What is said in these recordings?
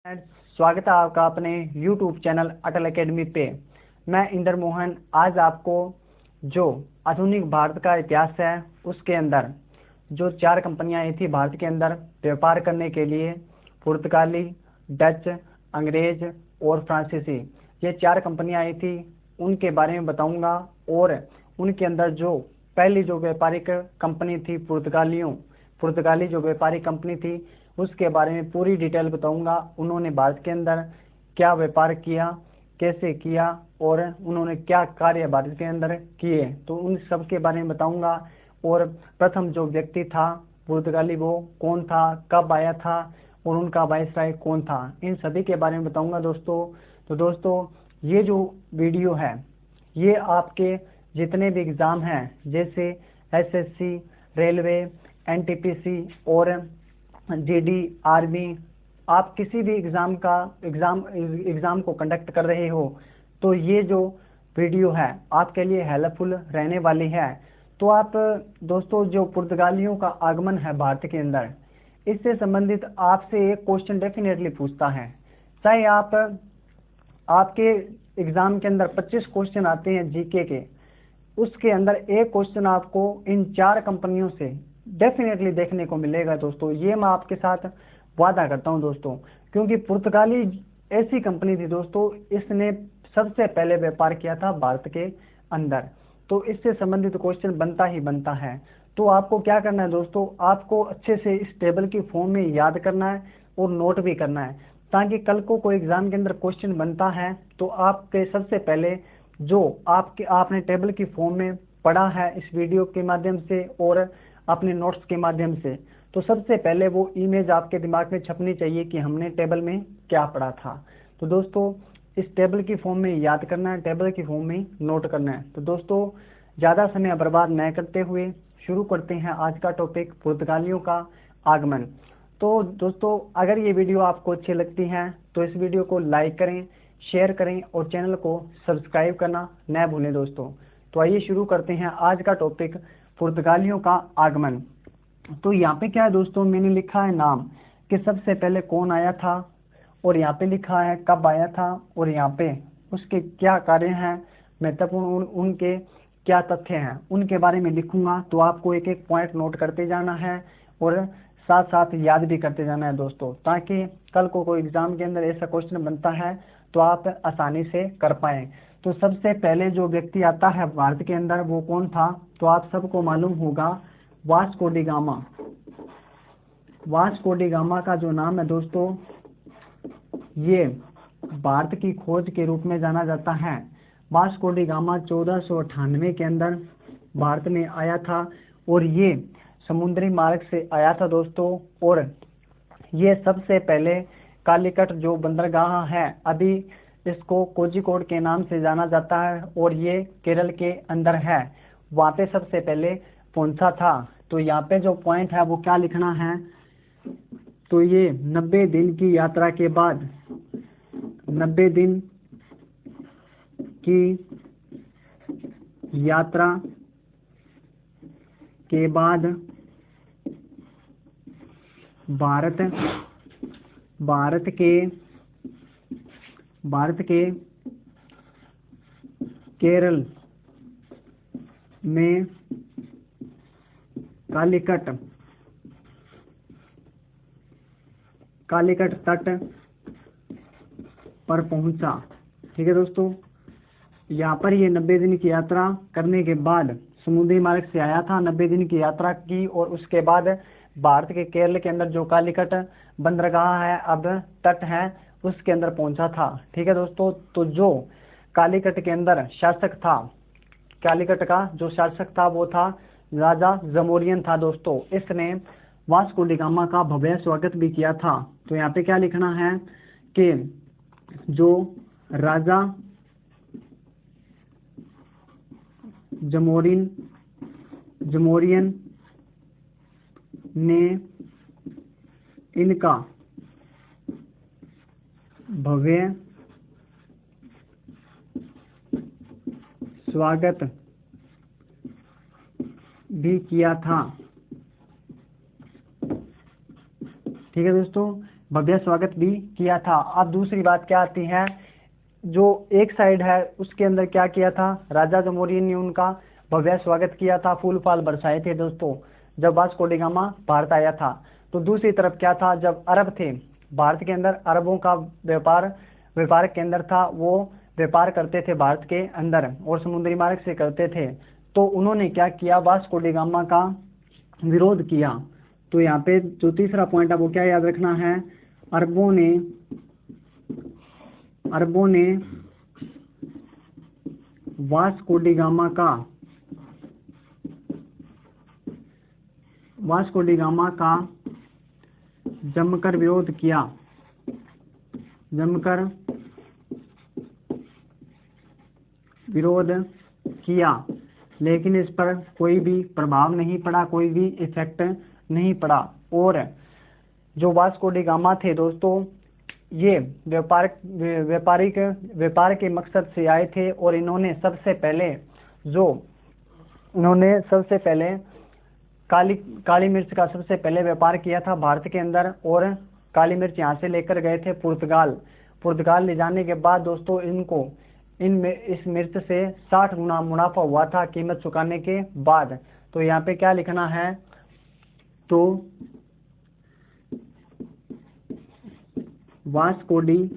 स्वागत है आपका अपने YouTube चैनल अटल एकेडमी पे। मैं इंदर मोहन आज आपको जो आधुनिक भारत का इतिहास है उसके अंदर जो 4 कंपनियां आई थी भारत के अंदर व्यापार करने के लिए, पुर्तगाली, डच, अंग्रेज और फ्रांसीसी, ये 4 कंपनियां आई थी, उनके बारे में बताऊंगा। और उनके अंदर जो पहली जो व्यापारिक कंपनी थी पुर्तगाली जो व्यापारिक कंपनी थी उसके बारे में पूरी डिटेल बताऊंगा। उन्होंने भारत के अंदर क्या व्यापार किया, कैसे किया और उन्होंने क्या कार्य भारत के अंदर किए, तो उन सब के बारे में बताऊंगा। और प्रथम जो व्यक्ति था पुर्तगाली वो कौन था, कब आया था और उनका वायसराय कौन था, इन सभी के बारे में बताऊंगा दोस्तों। तो दोस्तों ये जो वीडियो है ये आपके जितने भी एग्ज़ाम हैं जैसे एसएससी, रेलवे, एनटीपीसी और जीडी, आर्मी, आप किसी भी एग्ज़ाम को कंडक्ट कर रहे हो तो ये जो वीडियो है आपके लिए हेल्पफुल रहने वाली है। तो आप दोस्तों जो पुर्तगालियों का आगमन है भारत के अंदर, इससे संबंधित आपसे एक क्वेश्चन डेफिनेटली पूछता है। चाहे आपके एग्ज़ाम के अंदर 25 क्वेश्चन आते हैं जीके के, उसके अंदर एक क्वेश्चन आपको इन 4 कंपनियों से डेफिनेटली देखने को मिलेगा दोस्तों। ये मैं आपके साथ वादा करता हूं दोस्तों, क्योंकि पुर्तगाली ऐसी कंपनी थी दोस्तों, इसने सबसे पहले व्यापार किया था भारत के अंदर, तो इससे संबंधित क्वेश्चन बनता ही बनता है। तो आपको क्या करना है दोस्तों, आपको अच्छे से इस टेबल की फॉर्म में याद करना है और नोट भी करना है, ताकि कल को कोई एग्जाम के अंदर क्वेश्चन बनता है तो आपके सबसे पहले जो आपने टेबल की फॉर्म में पढ़ा है इस वीडियो के माध्यम से और अपने नोट्स के माध्यम से, तो सबसे पहले वो इमेज आपके दिमाग में छपनी चाहिए कि हमने टेबल में क्या पढ़ा था। तो दोस्तों इस टेबल की फॉर्म में याद करना है, टेबल की फॉर्म में नोट करना है। तो दोस्तों ज़्यादा समय बर्बाद न करते हुए शुरू करते हैं आज का टॉपिक, पुर्तगालियों का आगमन। तो दोस्तों अगर ये वीडियो आपको अच्छी लगती है तो इस वीडियो को लाइक करें, शेयर करें और चैनल को सब्सक्राइब करना न भूलें दोस्तों। तो आइए शुरू करते हैं आज का टॉपिक, पुर्तगालियों का आगमन। तो यहाँ पे क्या है दोस्तों, मैंने लिखा है नाम कि सबसे पहले कौन आया था, और यहाँ पे लिखा है कब आया था, और यहाँ पे उसके क्या कार्य हैं, महत्वपूर्ण उनके क्या तथ्य हैं, उनके बारे में लिखूंगा। तो आपको एक एक पॉइंट नोट करते जाना है और साथ साथ याद भी करते जाना है दोस्तों, ताकि कल को कोई एग्जाम के अंदर ऐसा क्वेश्चन बनता है तो आप आसानी से कर पाएं। तो सबसे पहले जो व्यक्ति आता है भारत के अंदर वो कौन था, तो आप सबको मालूम होगा Vasco D gamma. Vasco D gamma का जो नाम है दोस्तों, ये भारत की खोज के रूप में जाना जाता है। वास्को डी गामा 1498 के अंदर भारत में आया था और ये समुद्री मार्ग से आया था दोस्तों। और ये सबसे पहले कालीकट जो बंदरगाह है, अभी इसको कोझिकोड के नाम से जाना जाता है और ये केरल के अंदर है, वहाँ पे सबसे पहले पहुंचा था। तो यहाँ पे जो पॉइंट है वो क्या लिखना है, तो ये 90 दिन की यात्रा के बाद, 90 दिन की यात्रा के बाद भारत के केरल में कालीकट तट पर पहुंचा। ठीक है दोस्तों, यहाँ पर ये 90 दिन की यात्रा करने के बाद समुद्री मार्ग से आया था, 90 दिन की यात्रा की और उसके बाद भारत के केरल के अंदर जो कालीकट बंदरगाह है, अब तट है, उसके अंदर पहुंचा था। ठीक है दोस्तों, तो जो कालीकट के अंदर शासक था, कालीकट का जो शासक था वो था राजा जमोरियन था दोस्तों। इसने वास्को डी गामा का भव्य स्वागत भी किया था। तो यहाँ पे क्या लिखना है कि जो राजा जमोरियन ने इनका भव्य स्वागत भी किया था। ठीक है दोस्तों, भव्य स्वागत भी किया था। अब दूसरी बात क्या आती है, जो एक साइड है उसके अंदर क्या किया था, राजा जमोरिन ने उनका भव्य स्वागत किया था, फूल फाल बरसाए थे दोस्तों जब वास्को डी गामा भारत आया था। तो दूसरी तरफ क्या था, जब अरब थे भारत के अंदर, अरबों का व्यापार के अंदर था, वो व्यापार करते थे भारत के अंदर और समुद्री मार्ग से करते थे। तो उन्होंने क्या किया, वास्को डी गामा का विरोध किया। तो यहाँ पे जो तीसरा पॉइंट है वो क्या याद रखना है, अरबों ने वास्को डी गामा का जमकर विरोध किया, लेकिन इस पर कोई भी प्रभाव नहीं पड़ा, कोई भी इफेक्ट नहीं पड़ा। और जो वास्को डी गामा थे दोस्तों, ये व्यापार के मकसद से आए थे और इन्होंने सबसे पहले काली मिर्च का सबसे पहले व्यापार किया था भारत के अंदर। और काली मिर्च यहाँ से लेकर गए थे पुर्तगाल ले जाने के बाद दोस्तों इस मिर्च से 60 गुना मुनाफा हुआ था कीमत चुकाने के बाद। तो यहाँ पे क्या लिखना है, तो वास्को डी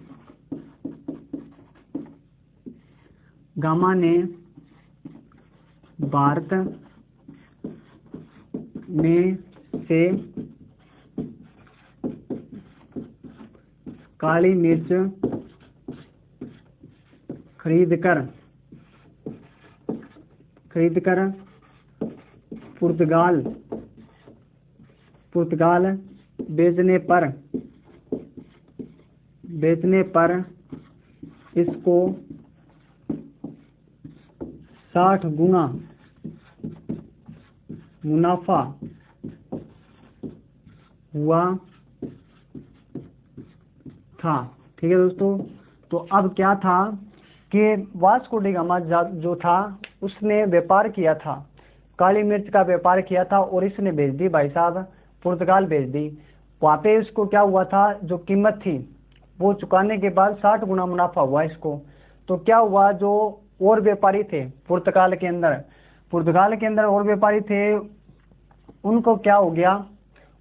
गामा ने भारत में से काली मिर्च खरीदकर पुर्तगाल बेचने पर इसको 60 गुना मुनाफा हुआ था। ठीक है दोस्तों, तो अब क्या था कि वास्को डी गामा जो था उसने व्यापार किया था, काली मिर्च का व्यापार किया था और इसने भेज दी भाई साहब, पुर्तगाल भेज दी। वहाँ पे इसको क्या हुआ था, जो कीमत थी वो चुकाने के बाद 60 गुना मुनाफा हुआ इसको। तो क्या हुआ, जो और व्यापारी थे पुर्तगाल के अंदर और व्यापारी थे, उनको क्या हो गया,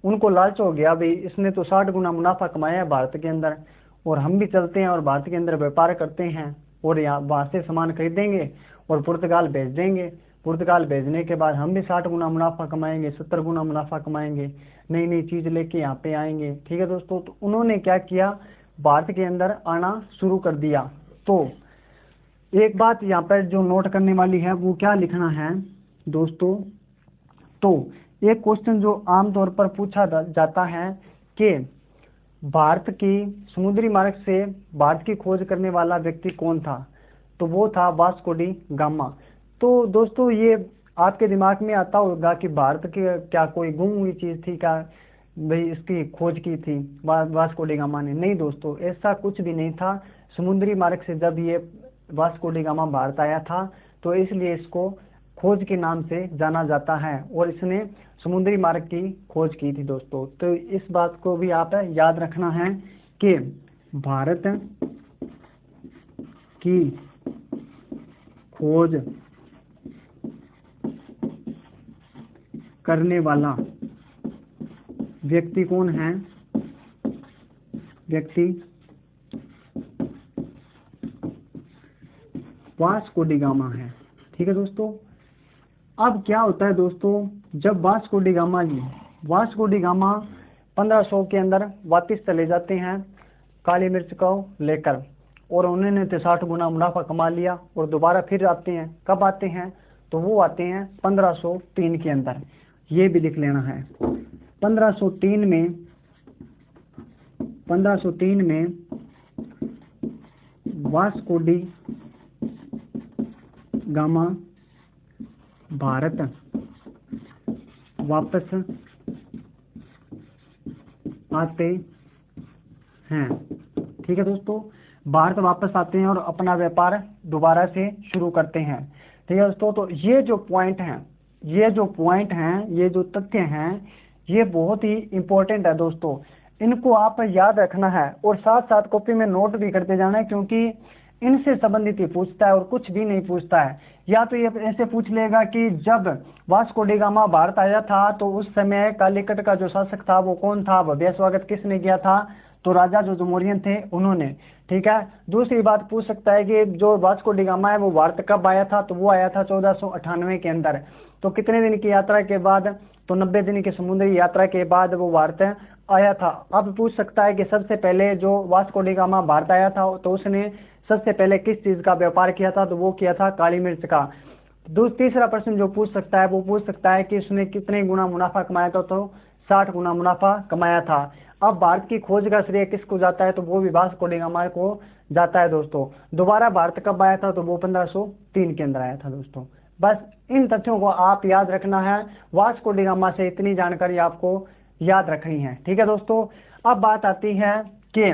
उनको लालच हो गया, भाई इसने तो 60 गुना मुनाफा कमाया है भारत के अंदर, और हम भी चलते हैं और भारत के अंदर व्यापार करते हैं और यहाँ वहाँ से सामान खरीदेंगे और पुर्तगाल भेज देंगे। पुर्तगाल भेजने के बाद हम भी 60 गुना मुनाफा कमाएंगे, 70 गुना मुनाफा कमाएंगे, नई नई चीज़ लेके यहाँ पे आएंगे। ठीक है दोस्तों, तो उन्होंने क्या किया, भारत के अंदर आना शुरू कर दिया। तो एक बात यहाँ पर जो नोट करने वाली है वो क्या लिखना है दोस्तों, तो एक क्वेश्चन जो आमतौर पर पूछा जाता है कि भारत की समुद्री मार्ग से भारत की खोज करने वाला व्यक्ति कौन था, तो वो था वास्को डी गामा। तो दोस्तों ये आपके दिमाग में आता होगा कि भारत की क्या कोई गुम हुई चीज़ थी क्या, भाई इसकी खोज की थी वास्को डी गामा ने? नहीं दोस्तों, ऐसा कुछ भी नहीं था। समुद्री मार्ग से जब ये वास्को डी गामा भारत आया था तो इसलिए इसको खोज के नाम से जाना जाता है और इसने समुद्री मार्ग की खोज की थी दोस्तों। तो इस बात को भी आप याद रखना है कि भारत की खोज करने वाला व्यक्ति कौन है, वास्को डी गामा है। ठीक है दोस्तों, अब क्या होता है दोस्तों, जब वास्को डी गामा 1500 के अंदर वापस चले जाते हैं काली मिर्च को लेकर और उन्होंने तो 60 गुना मुनाफा कमा लिया और दोबारा फिर आते हैं। कब आते हैं, तो वो आते हैं 1503 के अंदर। ये भी लिख लेना है, 1503 में वास्को डी गामा भारत वापस आते हैं। ठीक है दोस्तों, भारत वापस आते हैं और अपना व्यापार दोबारा से शुरू करते हैं। ठीक है दोस्तों, तो ये जो पॉइंट हैं, ये जो तथ्य हैं, ये बहुत ही इम्पोर्टेंट है दोस्तों। इनको आप याद रखना है और साथ साथ कॉपी में नोट भी करते जाना है, क्योंकि इनसे संबंधित ही पूछता है और कुछ भी नहीं पूछता है। या तो ये ऐसे पूछ लेगा कि जब वास्को डी गामा भारत आया था तो उस समय कालीकट का जो शासक था वो कौन था, भव्य स्वागत किसने किया था, तो राजा जो जमोरियन थे उन्होंने। ठीक है। दूसरी बात पूछ सकता है कि जो वास्को डी गामा है वो भारत कब आया था, तो वो आया था 1498 के अंदर। तो कितने दिन की यात्रा के बाद, तो 90 दिन की समुद्री यात्रा के बाद वो भारत आया था। अब पूछ सकता है कि सबसे पहले जो वास्को डी गामा भारत आया था तो उसने सबसे पहले किस चीज का व्यापार किया था, तो वो किया था काली मिर्च का। तीसरा प्रश्न जो पूछ सकता है वो पूछ सकता है कि उसने कितने गुना मुनाफा कमाया था, तो 60 गुना मुनाफा कमाया था। अब भारत की खोज का श्रेय किसको जाता है, तो वो भी वास्को डी गामा को जाता है दोस्तों। दोबारा भारत कब आया था, तो वो 1503 के अंदर आया था दोस्तों। बस इन तथ्यों को आप याद रखना है, वास्को डी गामा से इतनी जानकारी आपको याद रखनी है। ठीक है दोस्तों। अब बात आती है कि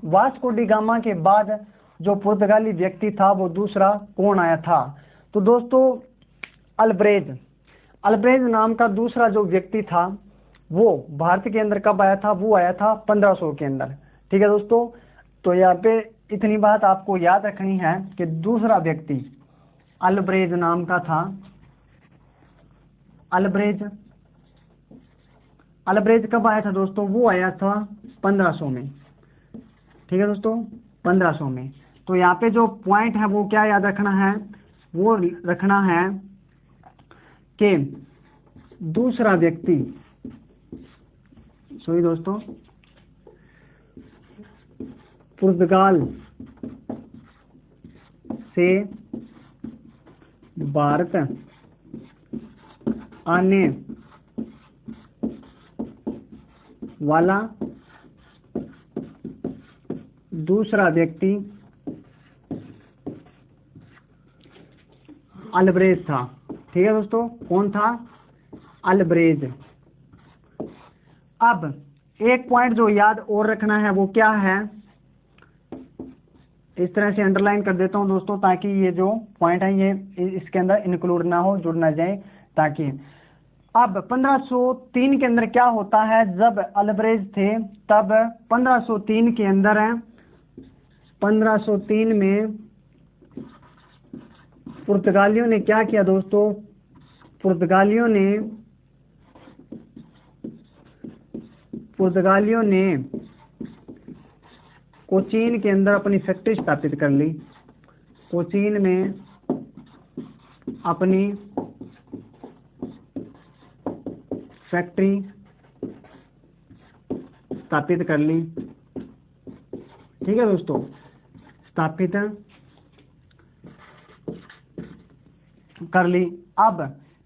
वास्को डी गामा के बाद जो पुर्तगाली व्यक्ति था वो दूसरा कौन आया था, तो दोस्तों अल्ब्रेज। अल्ब्रेज नाम का दूसरा जो व्यक्ति था वो भारत के अंदर कब आया था, वो आया था 1500 के अंदर। ठीक है दोस्तों। तो यहाँ पे इतनी बात आपको याद रखनी है कि दूसरा व्यक्ति अल्ब्रेज नाम का था। अल्ब्रेज कब आया था दोस्तों, वो आया था 1500 में। ठीक है दोस्तों, 1500 में। तो यहाँ पे जो पॉइंट है वो क्या याद रखना है, वो रखना है कि दूसरा व्यक्ति, सॉरी दोस्तों, पुर्तगाल से भारत आने वाला दूसरा व्यक्ति अल्ब्रेज था। ठीक है दोस्तों, कौन था, अल्ब्रेज। अब एक पॉइंट जो याद और रखना है वो क्या है, इस तरह से अंडरलाइन कर देता हूं दोस्तों ताकि ये जो पॉइंट है ये इसके अंदर इंक्लूड ना हो, जुड़ ना जाए, ताकि अब 1503 के अंदर क्या होता है, जब अल्ब्रेज थे तब 1503 के अंदर 1503 में पुर्तगालियों ने क्या किया दोस्तों, पुर्तगालियों ने कोचीन के अंदर अपनी फैक्ट्री स्थापित कर ली। कोचीन में अपनी फैक्ट्री स्थापित कर ली। ठीक है दोस्तों, स्थापित कर ली। अब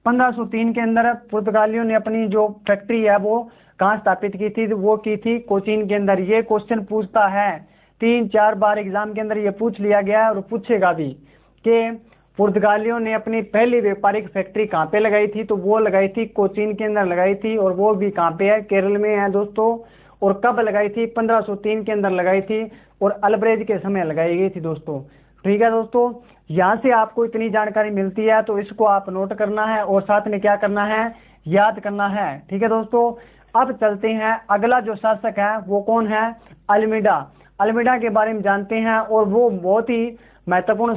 1503 के अंदर पुर्तगालियों ने अपनी जो फैक्ट्री है वो कहाँ स्थापित की थी, वो की थी कोचीन के अंदर। ये क्वेश्चन पूछता है 3-4 बार एग्जाम के अंदर, ये पूछ लिया गया है और पूछेगा भी कि पुर्तगालियों ने अपनी पहली व्यापारिक फैक्ट्री कहाँ पे लगाई थी, तो वो लगाई थी कोचीन के अंदर लगाई थी, और वो भी कहाँ पे है, केरल में है दोस्तों। और कब लगाई थी, 1503 के अंदर लगाई थी और अल्ब्रेज के समय लगाई गई थी दोस्तों। ठीक है दोस्तों, यहाँ से आपको इतनी जानकारी मिलती है तो इसको आप नोट करना है और साथ में क्या करना है, याद करना है। ठीक है दोस्तों, अब चलते हैं, अगला जो शासक है वो कौन है, अल्मीडा। अल्मीडा के बारे में जानते हैं, और वो बहुत ही महत्वपूर्ण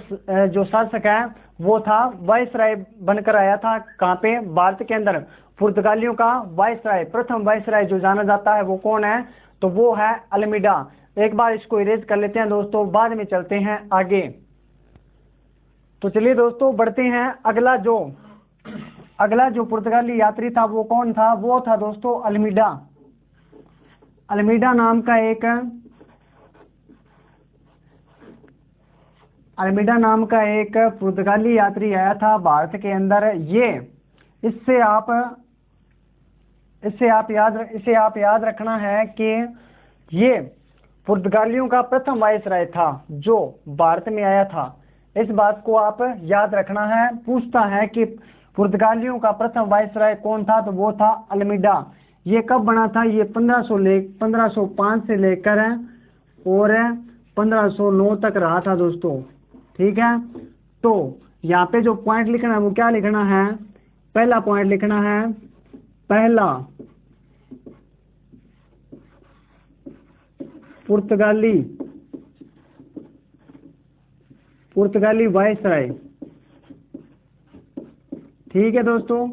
जो शासक है वो था, वायसराय बनकर आया था कहाँ पे, भारत के अंदर। पुर्तगालियों का वायसराय, प्रथम वायसराय जो जाना जाता है वो कौन है, तो वो है अल्मीडा। एक बार इसको इरेज कर लेते हैं दोस्तों, बाद में चलते हैं आगे। तो चलिए दोस्तों बढ़ते हैं, अगला जो पुर्तगाली यात्री था वो कौन था, वो था दोस्तों अल्मीडा। अल्मीडा नाम का एक पुर्तगाली यात्री आया था भारत के अंदर। ये इससे आप याद रखना है कि ये पुर्तगालियों का प्रथम वायसराय था जो भारत में आया था। इस बात को आप याद रखना है। पूछता है कि पुर्तगालियों का प्रथम वायसराय कौन था, तो वो था अल्मीडा। ये कब बना था, ये 1505 से लेकर और 1509 तक रहा था दोस्तों। ठीक है, तो यहाँ पे जो पॉइंट लिखना है वो क्या लिखना है, पहला पॉइंट लिखना है, पहला पुर्तगाली वायसराय। ठीक है दोस्तों,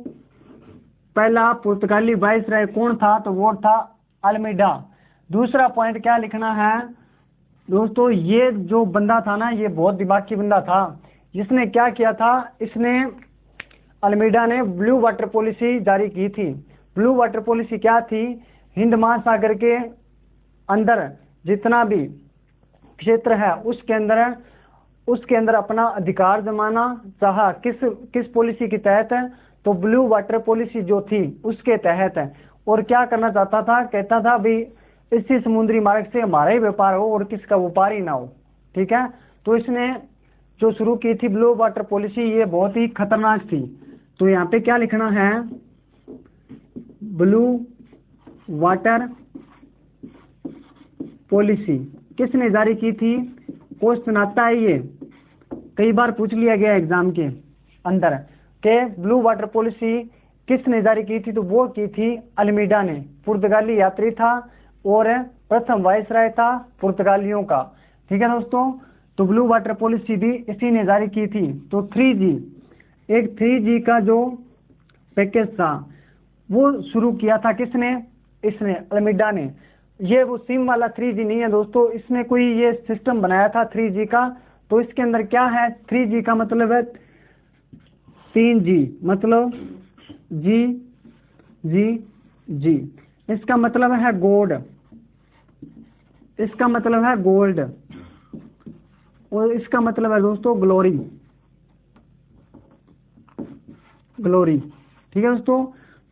पहला पुर्तगाली वायसराय कौन था, तो वो था अल्मीडा। दूसरा पॉइंट क्या लिखना है दोस्तों, ये जो बंदा था ना, ये बहुत दिमागी बंदा था। इसने क्या किया था, इसने अल्मीडा ने ब्लू वाटर पॉलिसी जारी की थी। ब्लू वाटर पॉलिसी क्या थी, हिंद महासागर के अंदर जितना भी क्षेत्र है उसके अंदर अपना अधिकार जमाना चाहा। किस पॉलिसी के तहत है, तो ब्लू वाटर पॉलिसी जो थी उसके तहत है। और क्या करना चाहता था, कहता था भी इसी समुद्री मार्ग से हमारा ही व्यापार हो और किसका व्यापार ही ना हो। ठीक है, तो इसने जो शुरू की थी ब्लू वाटर पॉलिसी, ये बहुत ही खतरनाक थी। तो यहाँ पे क्या लिखना है, ब्लू वाटर पॉलिसी किसने जारी की थी। क्वेश्चन आता है, ये कई बार पूछ लिया गया एग्जाम के अंदर के ब्लू वाटर पॉलिसी किसने जारी की थी, तो वो की थी अल्मीडा ने। पुर्तगाली यात्री था और प्रथम वायसराय था पुर्तगालियों का। ठीक है दोस्तों, तो ब्लू वाटर पॉलिसी भी इसी ने जारी की थी। तो 3G, एक 3G का जो पैकेज था वो शुरू किया था किसने, इसने अल्मीडा ने। ये वो सिम वाला 3G नहीं है दोस्तों, इसने कोई ये सिस्टम बनाया था 3G का। तो इसके अंदर क्या है, 3G का मतलब है 3G, मतलब जी जी जी, इसका मतलब है गोल्ड, इसका मतलब है गोल्ड, और इसका मतलब है दोस्तों ग्लोरी। ठीक है दोस्तों,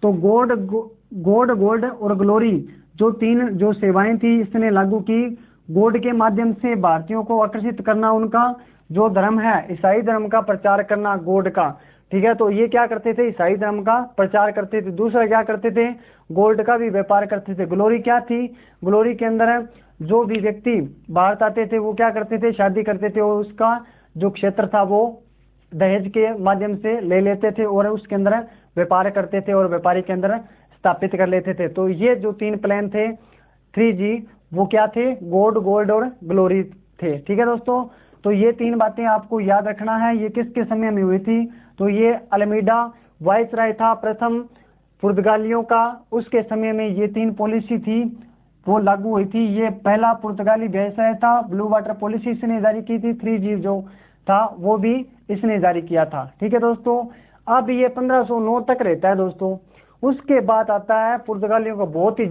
तो गोल्ड और ग्लोरी जो तीन जो सेवाएं थी इसने लागू की। गोल्ड के माध्यम से भारतीयों को आकर्षित करना, उनका जो धर्म है ईसाई धर्म का प्रचार करना गोल्ड का। ठीक है, तो ये क्या करते थे, ईसाई धर्म का प्रचार करते थे। दूसरा क्या करते थे, गोल्ड का भी व्यापार करते थे। ग्लोरी क्या थी, ग्लोरी के अंदर जो भी व्यक्ति भारत आते थे वो क्या करते थे, शादी करते थे और उसका जो क्षेत्र था वो दहेज के माध्यम से ले लेते थे और उसके अंदर व्यापार करते थे और व्यापारी के अंदर स्थापित कर लेते थे। तो ये जो तीन प्लान थे 3G, वो क्या थे, गोल्ड और ग्लोरी थे। ठीक है दोस्तों, तो ये तीन बातें आपको याद रखना है। ये किसके समय में हुई थी, तो ये अल्मीडा वायसराय था प्रथम पुर्तगालियों का, उसके समय में ये तीन पॉलिसी थी वो लागू हुई थी। ये पहला पुर्तगाली वायसराय था, ब्लू वाटर पॉलिसी इसने जारी की थी। 3G जो था वो भी इसने जारी किया था। ठीक है दोस्तों, अब ये 1509 तक रहता है दोस्तों। उसके बाद आता है पुर्तगालियों का बहुत ही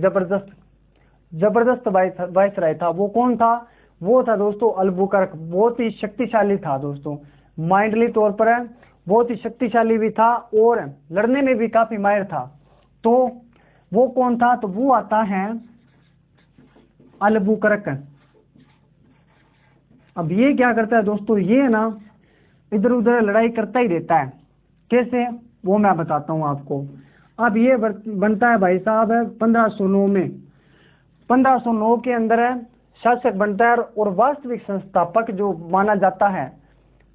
जबरदस्त वायसराय था। वो कौन था, वो था दोस्तों अल्बुकर्क। बहुत ही शक्तिशाली था दोस्तों, माइंडली तौर पर बहुत ही शक्तिशाली भी था और लड़ने में भी काफी माहिर था। तो वो कौन था, तो वो आता है अल्बुकर्क। अब ये क्या करता है दोस्तों, ये ना इधर उधर लड़ाई करता ही रहता है। कैसे, वो मैं बताता हूं आपको। अब ये बनता है भाई साहब 1509 में। 1509 के अंदर शासक बनता है और वास्तविक संस्थापक जो माना जाता है,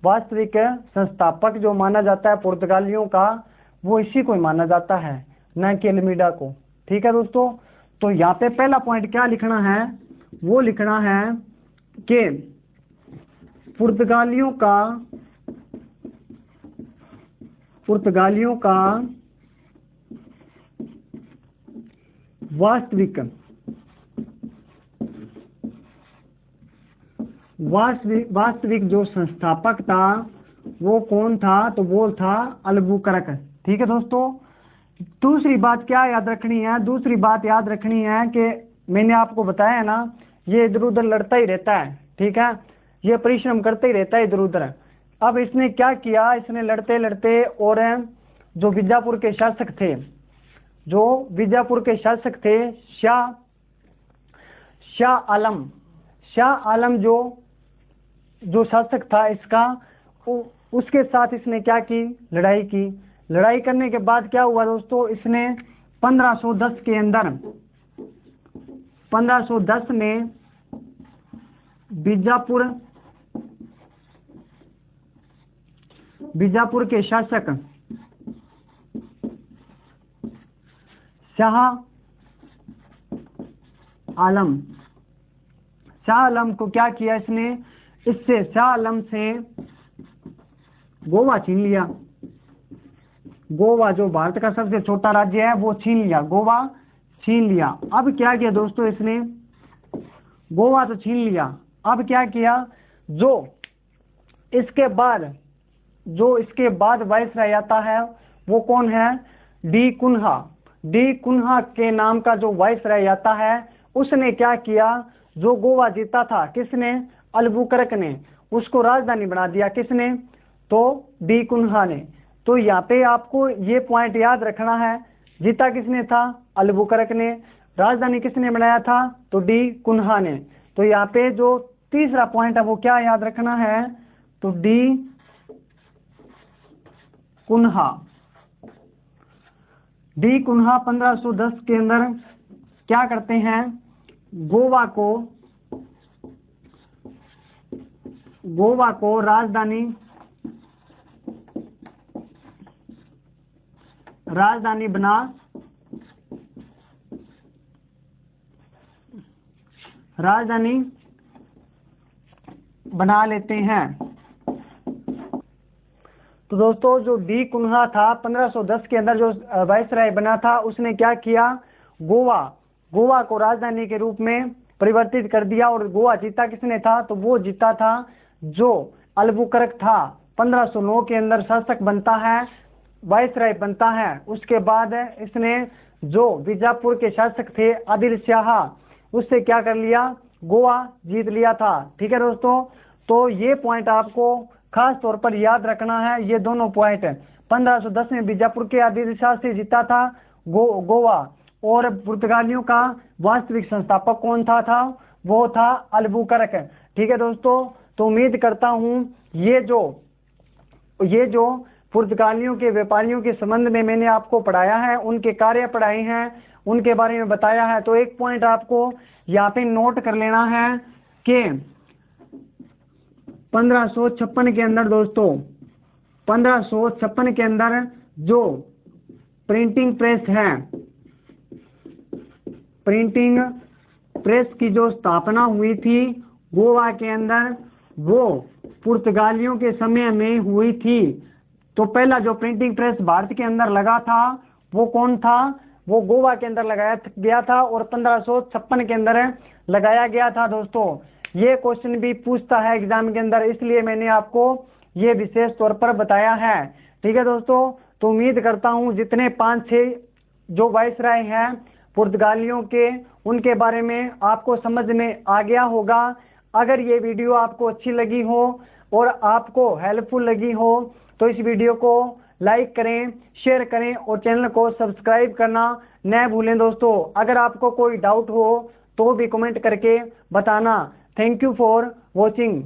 वास्तविक संस्थापक जो माना जाता है पुर्तगालियों का, वो इसी को ही माना जाता है, न कि अल्मीडा को। ठीक है दोस्तों, तो यहाँ पे पहला पॉइंट क्या लिखना है, वो लिखना है कि पुर्तगालियों का वास्तविक जो संस्थापक था वो कौन था, तो वो था अल्बुकर्क। ठीक है दोस्तों, दूसरी बात क्या याद रखनी है, दूसरी बात याद रखनी है कि मैंने आपको बताया है ना, ये इधर उधर लड़ता ही रहता है। ठीक है, ये परिश्रम करते ही रहता है इधर उधर। अब इसने क्या किया, इसने लड़ते लड़ते और जो बीजापुर के शासक थे, शाह आलम जो शासक था इसका, उसके साथ इसने क्या की, लड़ाई करने के बाद क्या हुआ दोस्तों, इसने 1510 के अंदर 1510 में बीजापुर के शासक शाह आलम शाह आलम को क्या किया इसने, इससे शाह आलम से गोवा छीन लिया। गोवा जो भारत का सबसे छोटा राज्य है वो छीन लिया, गोवा छीन लिया। अब क्या किया दोस्तों इसने, गोवा तो छीन लिया, अब क्या किया, जो इसके बाद वायसराय आता है वो कौन है, डी कुन्हा। डी कुन्हा के नाम का जो वायसराय आता है उसने क्या किया, जो गोवा जीता था किसने, अल्बुकर्क ने, उसको राजधानी बना दिया किसने, तो डी कुन्हा ने। तो यहाँ पे आपको ये पॉइंट याद रखना है, जीता किसने था, अल्बुकर्क ने, राजधानी किसने बनाया था, तो डी कुन्हा ने। तो यहाँ पे जो तीसरा पॉइंट है वो क्या याद रखना है, तो डी कुन्हा। डी कुन्हा 1510 के अंदर क्या करते हैं, गोवा को राजधानी बना लेते हैं। तो दोस्तों जो डी कुन्हा था 1510 के अंदर जो वायसराय बना था, उसने क्या किया, गोवा को राजधानी के रूप में परिवर्तित कर दिया। और गोवा जीता किसने था, तो वो जीता था जो अल्बुकर्क था। 1509 के अंदर शासक बनता है, वायसराय बनता है। उसके बाद इसने जो बीजापुर के शासक थे आदिल शाह, उससे क्या कर लिया, गोवा जीत लिया था। ठीक है दोस्तों, तो ये पॉइंट आपको खास तौर पर याद रखना है। ये दोनों पॉइंट 1510 में बीजापुर के आदिल शाह से जीता था गोवा, और पुर्तगालियों का वास्तविक संस्थापक कौन था वो था अल्बुकर्क। ठीक है दोस्तों, तो उम्मीद करता हूँ ये जो पुर्तगालियों के व्यापारियों के संबंध में मैंने आपको पढ़ाया है, उनके कार्य पढ़ाए हैं, उनके बारे में बताया है। तो एक पॉइंट आपको यहाँ पे नोट कर लेना है कि 1556 के अंदर दोस्तों, 1556 के अंदर जो प्रिंटिंग प्रेस है, प्रिंटिंग प्रेस की जो स्थापना हुई थी गोवा के अंदर, वो पुर्तगालियों के समय में हुई थी। तो पहला जो प्रिंटिंग प्रेस भारत के अंदर लगा था वो कौन था, वो गोवा के अंदर लगाया गया था, और 1556 के अंदर लगाया गया था। दोस्तों ये क्वेश्चन भी पूछता है एग्जाम के अंदर, इसलिए मैंने आपको ये विशेष तौर पर बताया है। ठीक है दोस्तों, तो उम्मीद करता हूँ जितने 5-6 जो वायसराय हैं पुर्तगालियों के, उनके बारे में आपको समझ में आ गया होगा। अगर ये वीडियो आपको अच्छी लगी हो और आपको हेल्पफुल लगी हो तो इस वीडियो को लाइक करें, शेयर करें और चैनल को सब्सक्राइब करना न भूलें। दोस्तों अगर आपको कोई डाउट हो तो भी कमेंट करके बताना। Thank you for watching.